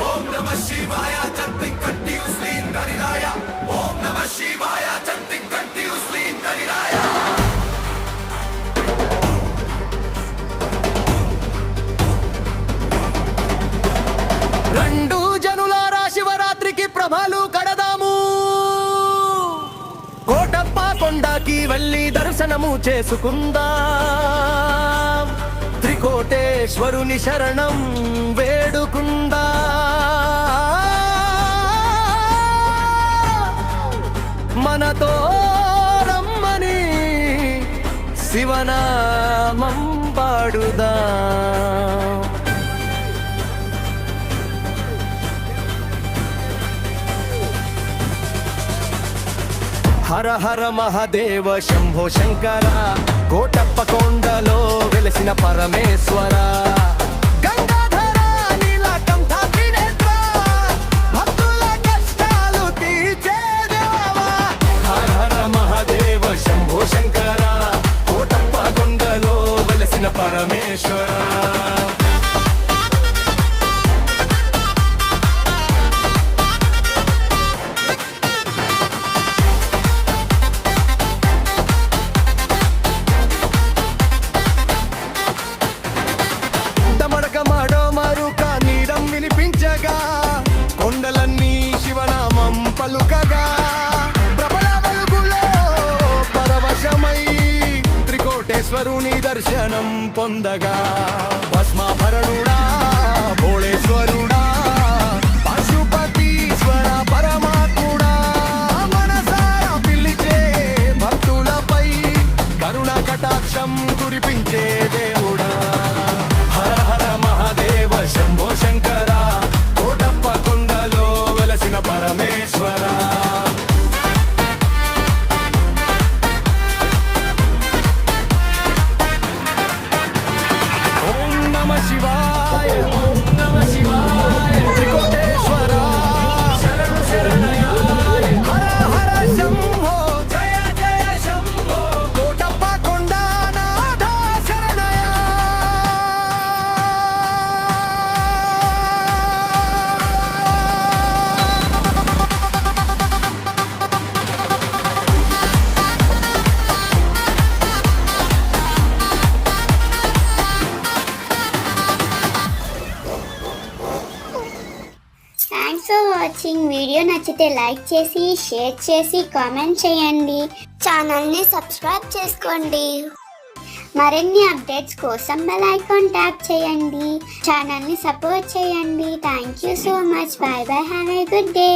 ఓం నమః శివాయ చంతి కంటిన్యూస్లీ నరిరాయ ఓం నమః శివాయ చంతి కంటిన్యూస్లీ నరిరాయ రెండు జనులారా శివరాత్రికి ప్రభలు కడదాము కోటప్ప కొండకి వెళ్ళి దర్శనము చేసుకుందాం త్రికోటేశ్వరుని శరణం వేడుకుందా మనతో రమ్మని శివనామం పాడుదా హర హర మహాదేవ శంభో శంకర కోటప్ప కొండలో వెలసిన పరమేశ్వర గంగాధర నీలకంఠ త్రినేత్ర భక్తుల కష్టాలు తీర్చే దేవా హర హర మహాదేవ శంభో శంకర కోటప్ప కొండలో వెలసిన పరమేశ్వర కొండలన్నీ శివనామం పలుకగా ప్రబల వెలుగులో పరవశమై త్రికోటేశ్వరుని దర్శనం పొందగా భస్మాభరణుడా భోళేశ్వరుడా పశుపతీశ్వర పరమాత్ముడా మనసారా పిలిచే భక్తులపై కరుణ కటాక్షం కురిపించే దేవుడా హర హర మహాదేవ శంభో శంకర పరమేశ్వర ఓం నమః శివాయ ఓం నమః శివాయ త్రికోటేశ్వర శరణు శరణయ హర హర శంభో జయ జయ శంభో కోటప్ప కొండనాథ శరణయ థ్యాంక్స్ ఫర్ వాచింగ్. వీడియో నచ్చితే లైక్ చేసి షేర్ చేసి కామెంట్ చేయండి. ఛానల్ని సబ్స్క్రైబ్ చేసుకోండి. మరిన్ని అప్డేట్స్ కోసం బెల్ ఐకాన్ ట్యాప్ చేయండి. ఛానల్ని సపోర్ట్ చేయండి. Thank you so much. By by. Have a good day.